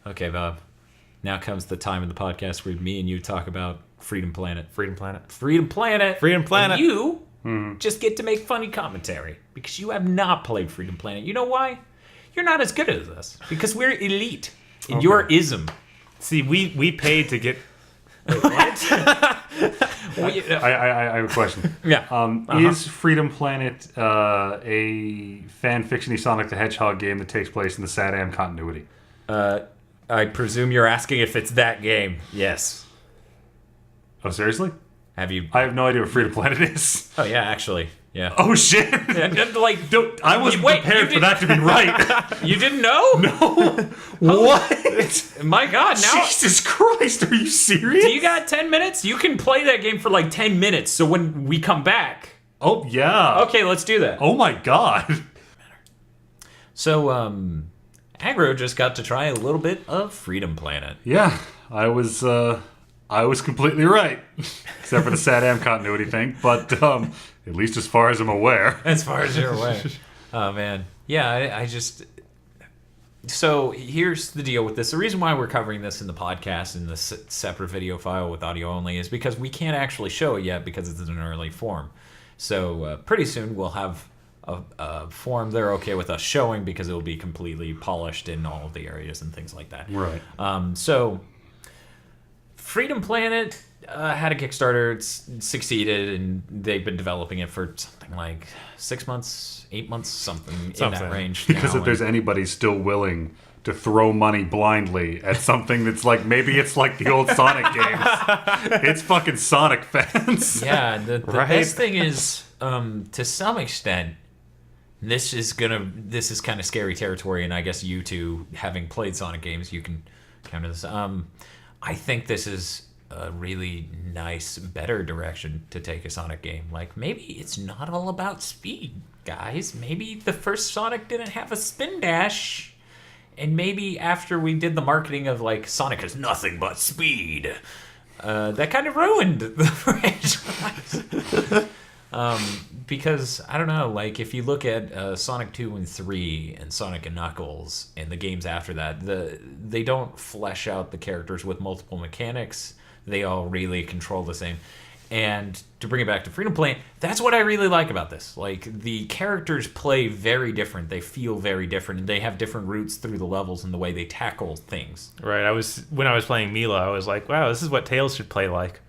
Okay, Bob. Now comes the time in the podcast where me and you talk about Freedom Planet. Freedom Planet. Freedom Planet. Freedom Planet. And you just get to make funny commentary because you have not played Freedom Planet. You know why? You're not as good as us because we're elite in your ism. See, we paid to get... Wait, what? I have a question. Yeah. Is Freedom Planet a fan fiction-y Sonic the Hedgehog game that takes place in the SATAM continuity? I presume you're asking if it's that game. Yes. Oh, seriously? Have you? I have no idea what Freedom Planet is. Oh yeah, actually, yeah. Oh shit! Like, I wasn't prepared for that to be right. You didn't know? No. What? My God! Now, Jesus Christ! Are you serious? do you got 10 minutes? You can play that game for like 10 minutes. So when we come back, Oh yeah. okay, let's do that. Oh my God. So, Agro just got to try a little bit of Freedom Planet. Yeah, I was completely right, except for the SATAM continuity thing. But at least as far as I'm aware. As far as you're aware. Oh man, yeah. I just. So here's the deal with this. The reason why we're covering this in the podcast in this separate video file with audio only is because we can't actually show it yet because it's in an early form. So pretty soon we'll have a form they're okay with us showing because it will be completely polished in all of the areas and things like that. Right. So Freedom Planet had a Kickstarter. It's succeeded, and they've been developing it for something like 6 months, 8 months, something in that range. Because now. if there's anybody still willing to throw money blindly at something that's like, maybe it's like the old Sonic games, it's fucking Sonic fans. Yeah, the Right? best thing is, to some extent, this is kind of scary territory, and I guess you two, having played Sonic games, you can counter this. I think this is a really nice, better direction to take a Sonic game. Like, maybe it's not all about speed, guys. Maybe the first Sonic didn't have a spin dash, and maybe after we did the marketing of, like, Sonic has nothing but speed, that kind of ruined the franchise. Because, I don't know, like, if you look at Sonic 2 and 3 and Sonic and Knuckles and the games after that, they don't flesh out the characters with multiple mechanics. They all really control the same. And to bring it back to Freedom Planet, that's what I really like about this. Like, the characters play very different. They feel very different, and they have different routes through the levels and the way they tackle things. Right. When I was playing Mila, I was like, wow, this is what Tails should play like.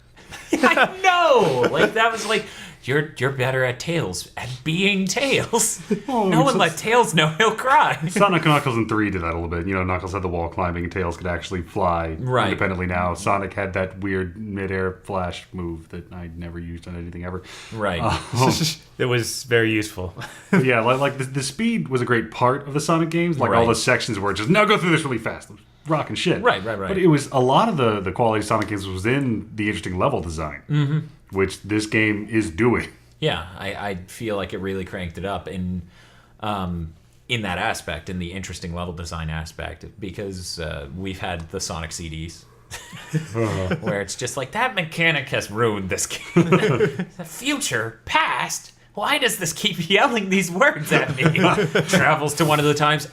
I know! Like, that was like, you're better at Tails, at being Tails. No one let Tails know he'll cry. Sonic and Knuckles in 3 did that a little bit. You know, Knuckles had the wall climbing and Tails could actually fly independently now. Sonic had that weird mid-air flash move that I never used on anything ever. Right. It was very useful. Yeah, like the speed was a great part of the Sonic games. Like all the sections were just, now go through this really fast. Rocking shit. Right. But it was, a lot of the quality of Sonic games was in the interesting level design, which this game is doing. Yeah, I feel like it really cranked it up in that aspect, in the interesting level design aspect, because we've had the Sonic CDs. Where it's just like, that mechanic has ruined this game. The future, past, why does this keep yelling these words at me? Travels to one of the times,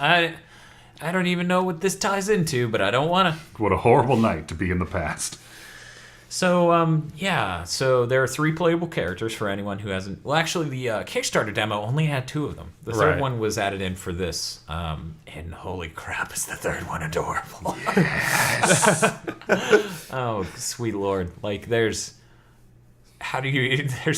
I don't even know what this ties into, but I don't want to. What a horrible night to be in the past. So, so there are 3 playable characters for anyone who hasn't... Well, actually, the Kickstarter demo only had 2 of them. The third one was added in for this, and holy crap, is the third one adorable. Yes! Oh, sweet lord. Like, there's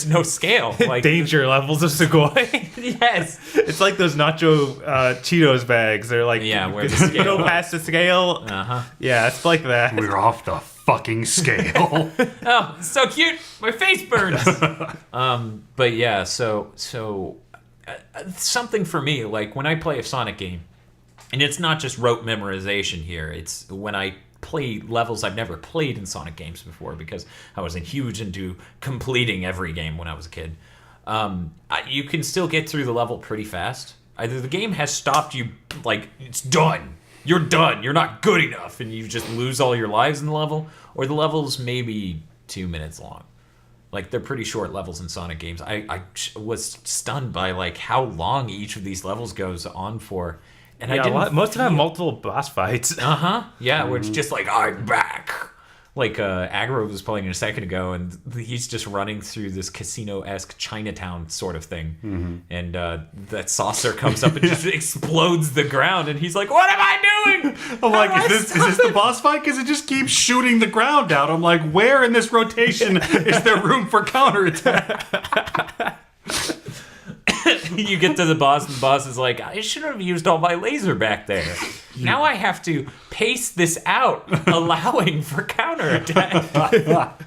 no scale. Like, Danger levels of Sugoi. Yes. It's like those nacho Cheetos bags. They're like, where the scale... go past the scale. Uh-huh. Yeah, it's like that. We're off the fucking scale. Oh, so cute. My face burns. But yeah, so something for me, like when I play a Sonic game, and it's not just rote memorization here. It's when I play levels I've never played in Sonic games before because I wasn't huge into completing every game when I was a kid. You can still get through the level pretty fast. Either the game has stopped you, like, it's done. You're done. You're not good enough, and you just lose all your lives in the level, or the level's maybe 2 minutes long. Like, they're pretty short levels in Sonic games. I was stunned by, like, how long each of these levels goes on for, And I didn't most of them have multiple boss fights. Yeah, where it's just like, I'm back. Like Agro was playing a second ago, and he's just running through this casino-esque Chinatown sort of thing. And that saucer comes up and just explodes the ground, and he's like, what am I doing? I'm like, is this the boss fight? Because it just keeps shooting the ground out. I'm like, where in this rotation is there room for counterattack? You get to the boss, and the boss is like, I should have used all my laser back there. Now I have to pace this out, allowing for counterattack.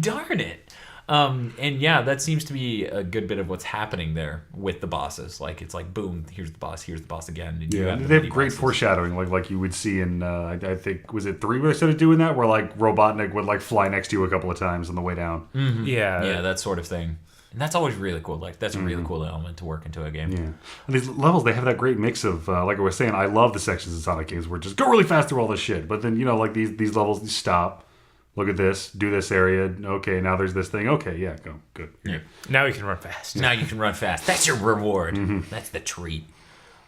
Darn it. And yeah, that seems to be a good bit of what's happening there with the bosses. Like, it's like, boom, here's the boss again. And yeah, they have great foreshadowing, like you would see in, I think, was it 3 where they started doing that? Where, like, Robotnik would, like, fly next to you a couple of times on the way down. Yeah, that sort of thing. And that's always really cool. Like, that's a really cool element to work into a game. Yeah. And these levels, they have that great mix of, like I was saying, I love the sections in Sonic games where just go really fast through all this shit. But then, like these levels, you stop, look at this, do this area. Okay, now there's this thing. Okay, yeah, go. Good. Yeah. Now you can run fast. Now you can run fast. That's your reward. That's the treat.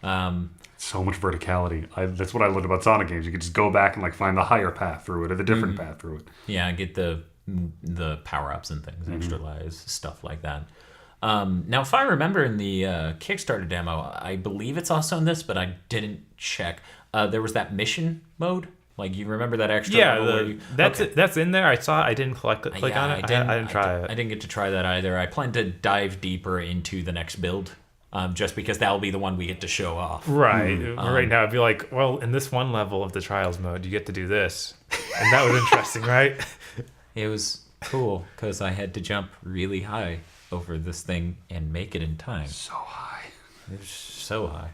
So much verticality. That's what I loved about Sonic games. You could just go back and, like, find the higher path through it or the different path through it. Yeah, get the power-ups and things, extra lives, stuff like that. Now, if I remember in the Kickstarter demo, I believe it's also in this, but I didn't check. There was that mission mode. Like, you remember that extra? Yeah, that's in there. I saw it. I didn't click on it. I didn't try it. I didn't get to try that either. I plan to dive deeper into the next build, just because that'll be the one we get to show off. Right. Right now, I'd be like, well, in this one level of the Trials mode, you get to do this. And that was interesting, right? It was cool because I had to jump really high over this thing and make it in time. So high. It was so high.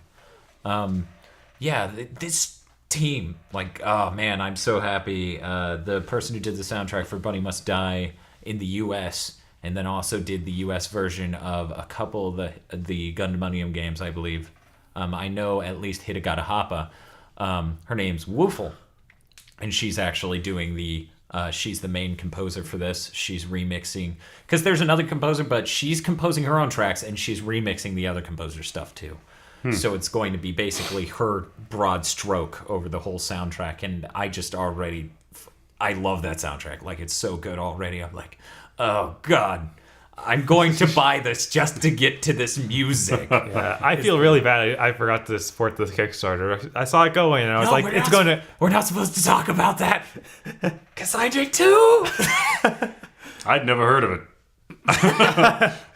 Yeah, this team, like, oh man, I'm so happy. The person who did the soundtrack for Bunny Must Die in the U.S. and then also did the U.S. version of a couple of the Gundamanium games, I believe. I know at least Hidegata Happa. Her name's Woofle, and she's actually doing she's the main composer for this. She's remixing, because there's another composer, but she's composing her own tracks and she's remixing the other composer's stuff too. So it's going to be basically her broad stroke over the whole soundtrack. And I love that soundtrack. Like, it's so good already. I'm like, oh God, I'm going to buy this just to get to this music. Yeah, I feel really bad. I forgot to support the Kickstarter. I saw it going, and I was we're not supposed to talk about that, because I did too. I'd never heard of it.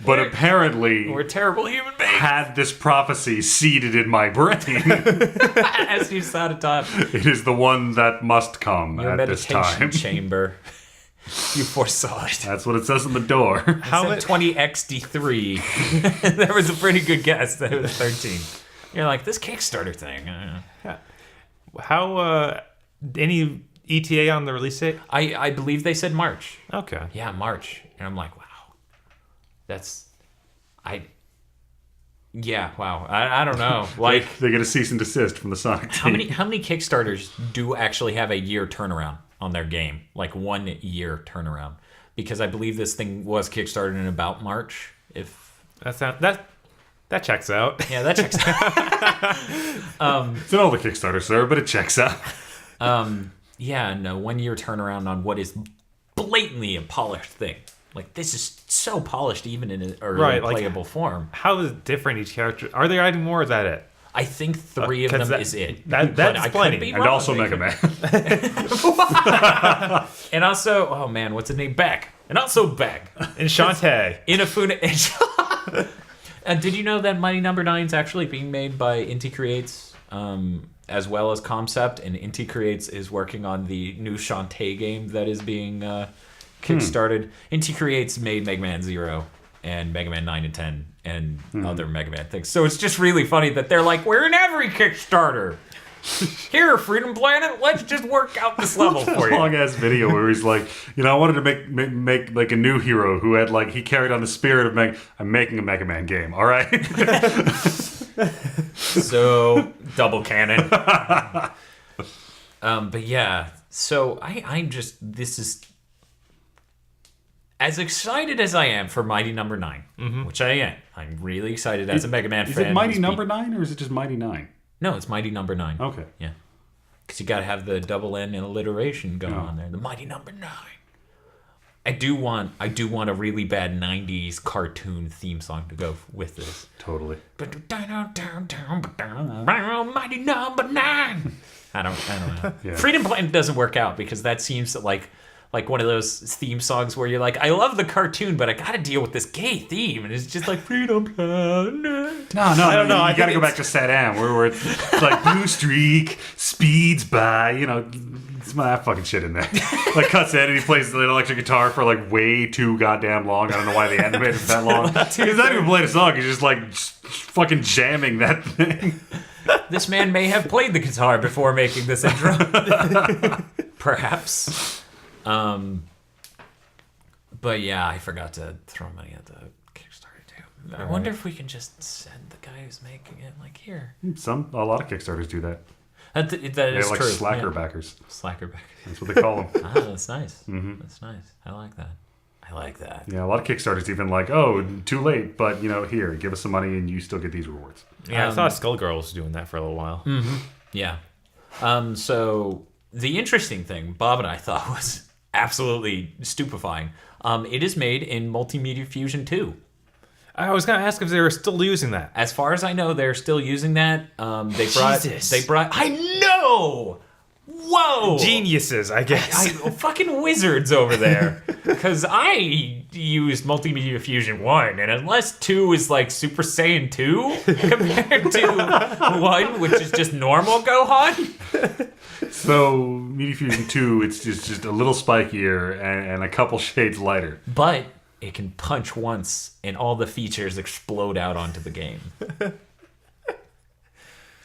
But apparently, we're terrible human beings. Had this prophecy seeded in my brain. As you sat atop. It is the one that must come your at this time. Meditation chamber. You foresaw it. That's what it says on the door. How said 20XD3. That was a pretty good guess that it was 13. You're like, this Kickstarter thing. How, any ETA on the release date? I believe they said March. Okay. Yeah, March. And I'm like, wow. Wow. I don't know. Like, they get a cease and desist from the Sonic team. How many Kickstarters do actually have a year turnaround on their game? Like 1 year turnaround? Because I believe this thing was kickstarted in about March. If that checks out. Yeah, that checks out. It's not all the Kickstarter, sir, but it checks out. Yeah, no, 1 year turnaround on what is blatantly a polished thing. Like, this is so polished even in an early playable form. How is it different each character? Are there adding more, or is that it? I think 3 of them is it. That's plenty. And also Mega Man. And also, oh man, what's his name? Beck. And also Beck. And Shantae. Inafune. Did you know that Mighty Number 9 is actually being made by Inti Creates, as well as Concept? And Inti Creates is working on the new Shantae game that is being kickstarted. Inti Creates made Mega Man 0 and Mega Man 9 and 10 and other Mega Man things. So it's just really funny that they're like, we're in every Kickstarter. Here, Freedom Planet, let's just work out this level for you. Long ass video where he's like, I wanted to make like a new hero who had like, he carried on the spirit of I'm making a Mega Man game, all right? So double canon. But yeah, so I'm just, this is as excited as I am for Mighty Number 9, which I am. I'm really excited as a Mega Man fan. Is it Mighty Number 9 or is it just Mighty 9? No, it's Mighty Number 9. Okay. Yeah. Because you got to have the double N and alliteration going on there. The Mighty Number 9. I do want a really bad 90s cartoon theme song to go with this. Totally. Mighty Number 9. I don't know. Yeah. Freedom Planet doesn't work out because that seems like one of those theme songs where you're like, I love the cartoon, but I got to deal with this gay theme, and it's just like Freedom Planet. No, I don't know. You got to go back to Saddam, where it's like blue streak speeds by. Some of that fucking shit in there. Like cuts in and he plays the electric guitar for like way too goddamn long. I don't know why they animated it that long. He's not even playing a song. He's just like fucking jamming that thing. This man may have played the guitar before making this intro. Perhaps. But yeah, I forgot to throw money at the Kickstarter too. I wonder if we can just send the guy who's making it like here. A lot of Kickstarters do that. That They're is like true. slacker backers. Slacker back. That's what they call them. Ah, that's nice. That's nice. I like that. Yeah, a lot of Kickstarters even like, oh, too late, but here, give us some money and you still get these rewards. Yeah, I thought Skullgirl was doing that for a little while. Yeah. So the interesting thing Bob and I thought was absolutely stupefying. It is made in Multimedia Fusion 2. I was gonna ask if they were still using that. As far as I know, they're still using that. Jesus. They brought. I know. Whoa. Geniuses, I guess. Fucking wizards over there. Because I used Multimedia Fusion 1, and unless 2 is like Super Saiyan 2 compared to 1, which is just normal Gohan. So, Media Fusion 2, it's just a little spikier and a couple shades lighter. But it can punch once, and all the features explode out onto the game.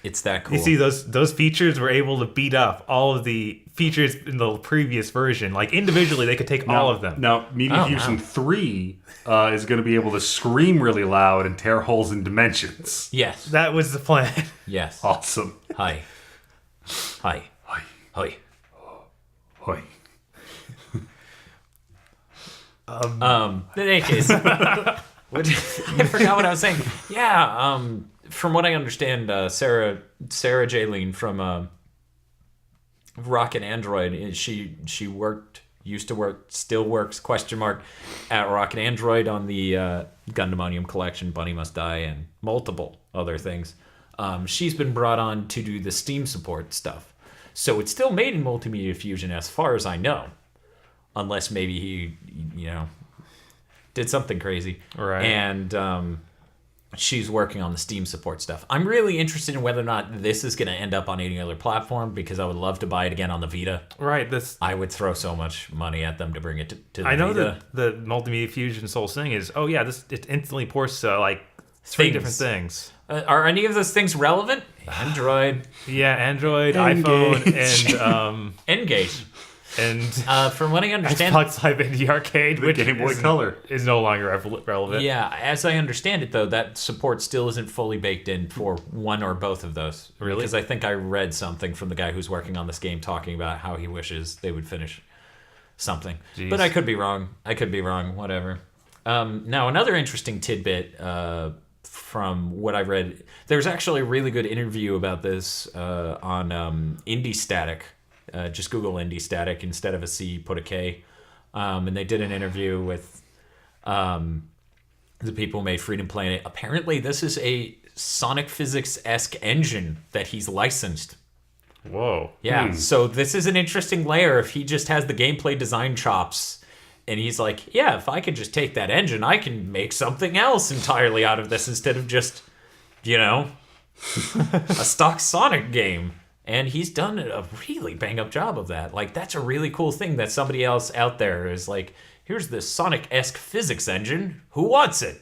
It's that cool. You see, those features were able to beat up all of the features in the previous version. Like, individually, they could take all of them. Now, Media Fusion 3 is going to be able to scream really loud and tear holes in dimensions. Yes. That was the plan. Yes. Awesome. Hi. Hi. Hi. Hi. Hi. In any case, I forgot what I was saying. Yeah, from what I understand, Sarah Jaylene from Rocket Android, she used to work, still works, at Rocket Android on the Gundamonium collection, Bunny Must Die, and multiple other things. She's been brought on to do the Steam support stuff. So it's still made in Multimedia Fusion as far as I know. Unless maybe he, did something crazy. Right. And she's working on the Steam support stuff. I'm really interested in whether or not this is going to end up on any other platform because I would love to buy it again on the Vita. Right. I would throw so much money at them to bring it to the Vita. I know that the Multimedia Fusion Soul thing is, it instantly ports to like 3 different things. Are any of those things relevant? Android. Yeah, Android, Engage. iPhone, and Engage. And from what I understand, Xbox Live Indie Arcade, which Game Boy Color is no longer relevant. Yeah, as I understand it, though, that support still isn't fully baked in for one or both of those. Really? Because I think I read something from the guy who's working on this game talking about how he wishes they would finish something. Jeez. But I could be wrong. Whatever. Now, another interesting tidbit from what I read, there's actually a really good interview about this on Indie Static. Just Google Indie Static. Instead of a C, put a K. And they did an interview with the people who made Freedom Planet. Apparently, this is a Sonic Physics-esque engine that he's licensed. Whoa. Yeah, so this is an interesting layer. If he just has the gameplay design chops, and he's like, yeah, if I could just take that engine, I can make something else entirely out of this instead of just, a stock Sonic game. And he's done a really bang-up job of that. Like, that's a really cool thing that somebody else out there is like, here's this Sonic-esque physics engine. Who wants it?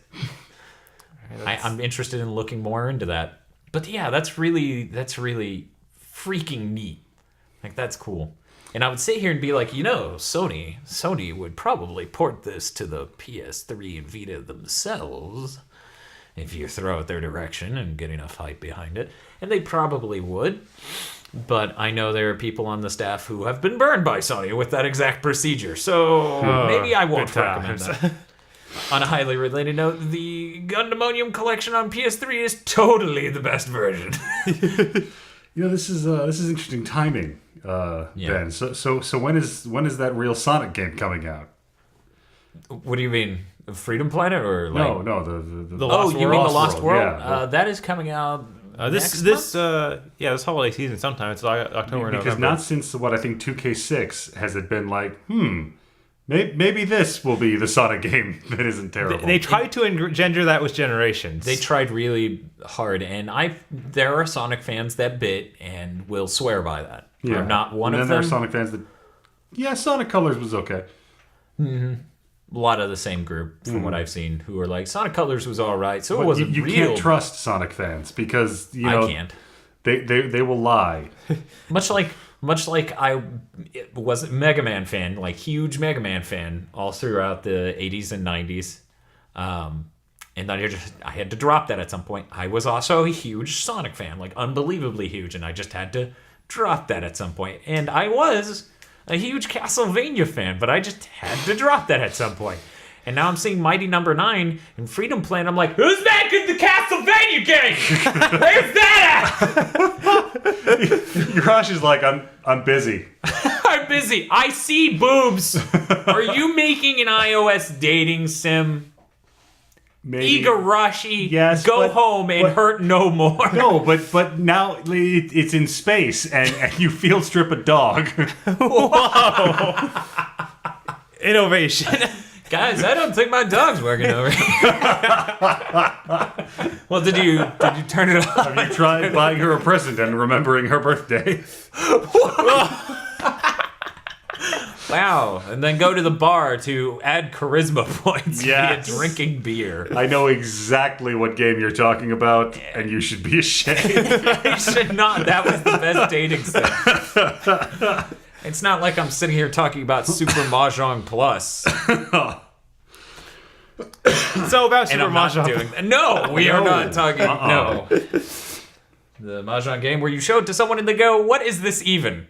I'm interested in looking more into that. But yeah, that's really freaking neat. Like, that's cool. And I would sit here and be like, Sony would probably port this to the PS3 and Vita themselves if you throw it their direction and get enough hype behind it. And they probably would. But I know there are people on the staff who have been burned by Sony with that exact procedure. So maybe I won't recommend that. On a highly related note, the Gundamonium collection on PS3 is totally the best version. This is interesting timing, Ben. So when is that real Sonic game coming out? What do you mean? Freedom Planet or like? No, the Oh, you mean the Lost World? Yeah. That is coming out. This holiday season sometime. It's like October, because November. not since what I think 2K6 has it been like, maybe this will be the Sonic game that isn't terrible. They tried to engender that with Generations. They tried really hard, and there are Sonic fans that bit and will swear by that. Yeah. I'm not one and of then them. there are Sonic fans that, Sonic Colors was okay. A lot of the same group, from what I've seen, who are like, Sonic Colors was all right, so it wasn't you real. can't trust Sonic fans because I can't. They will lie. Much like I was a Mega Man fan, like huge Mega Man fan, all throughout the 80s and 90s. And then I had to drop that at some point. I was also a huge Sonic fan, like unbelievably huge, and I just had to drop that at some point. And I was a huge Castlevania fan, but I just had to drop that at some point. And now I'm seeing Mighty Number 9 and Freedom Planet. I'm like, who's making the Castlevania game? Where's that at? Urash is like, I'm busy. I'm busy. I see boobs. Are you making an iOS dating sim? Maybe. Igarashi, Yes, go but- home and hurt no more. No, but now it's in space and you field strip a dog. Innovation. Guys, I don't think my dog's working over here. Well, did you turn it off? Have you tried buying her a present and remembering her birthday? Wow. And then go to the bar to add charisma points Yes. via drinking beer. I know exactly what game you're talking about, and you should be ashamed. You should not. That was the best dating sim. It's not like I'm sitting here talking about Super Mahjong Plus. So about And Super I'm not Mahjong. doing that. No, we are No. not talking. No. The Mahjong game where you show it to someone and they go, what is this even?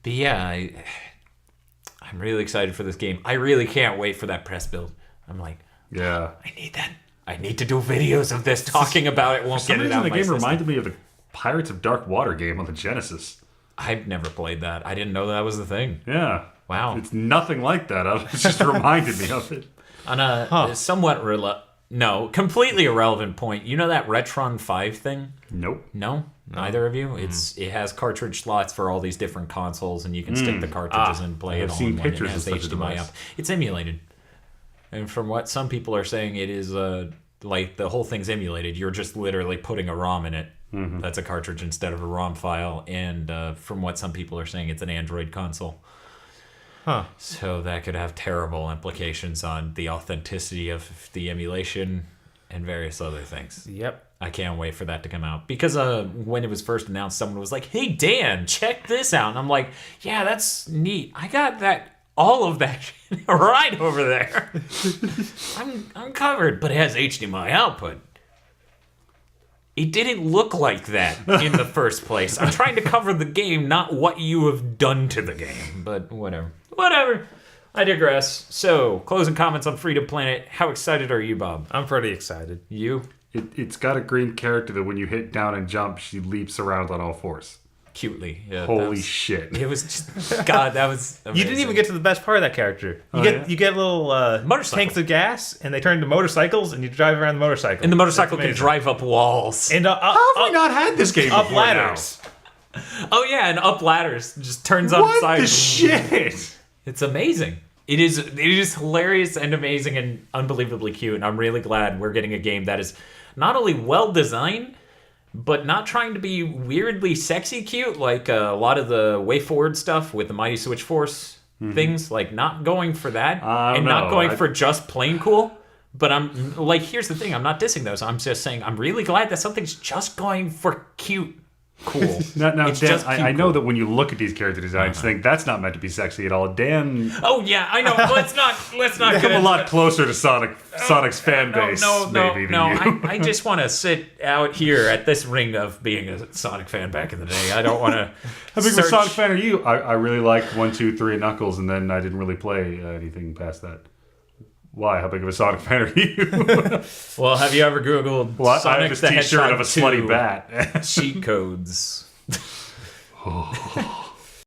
But yeah, I'm really excited for this game. I really can't wait for that press build. I'm like, Yeah. I need that. I need to do videos of this talking about it. Won't For some get it reason, out the my game system. reminded me of the Pirates of Dark Water game on the Genesis. I've never played that. I didn't know that was the thing. Yeah. Wow. It's nothing like that. It just reminded me of it. On a somewhat completely irrelevant point, you know that Retron 5 thing? Nope. No, neither of you. It has cartridge slots for all these different consoles, and you can stick the cartridges and play I've it all seen in one. It pictures has of such a HDMI device. out. It's emulated, and from what some people are saying, it is like the whole thing's emulated. You're just literally putting a ROM in it. That's a cartridge instead of a ROM file, and from what some people are saying, it's an Android console. Huh. So that could have terrible implications on the authenticity of the emulation and various other things. Yep. I can't wait for that to come out. Because when it was first announced, someone was like, hey, Dan, check this out. And I'm like, yeah, that's neat. I got all of that shit right over there. I'm covered, but it has HDMI output. It didn't look like that in the first place. I'm trying to cover the game, not what you have done to the game. But whatever. Whatever. I digress. So, closing comments on Freedom Planet. How excited are you, Bob? I'm pretty excited. You? It's got a green character that when you hit down and jump, she leaps around on all fours. Cutely. Yeah, Holy shit. It was just, God, that was amazing. You didn't even get to the best part of that character. You get little Motorcycle. tanks of gas, and they turn into motorcycles, and you drive around the motorcycle. And the motorcycle That's can amazing. drive up walls. And How have we not had this game up before ladders. Oh, yeah, and up ladders. Just turns now? on its What side. the shit? It's amazing. It is hilarious and amazing and unbelievably cute. And I'm really glad we're getting a game that is not only well designed, but not trying to be weirdly sexy cute like a lot of the Way Forward stuff with the Mighty Switch Force things. Like not going for that and not going for just plain cool. But I'm like, here's the thing. I'm not dissing those. I'm just saying I'm really glad that something's just going for cute cool. Now It's Dan, just cute I know cool. that when you look at these character designs, think that's not meant to be sexy at all. Dan, Oh yeah, I know. Let's not they get have a into lot closer to Sonic's fan base, maybe, than you. I just want to sit out here at this ring of being a Sonic fan back in the day. I don't want to. How big of a Sonic fan are you? I really liked 1, 2, 3 and Knuckles, and then I didn't really play anything past that. Why? How big of a Sonic fan are you? Well, have you ever Googled Well, I Sonic have this the T-shirt Hedgehog of a slutty 2 bat. cheat codes?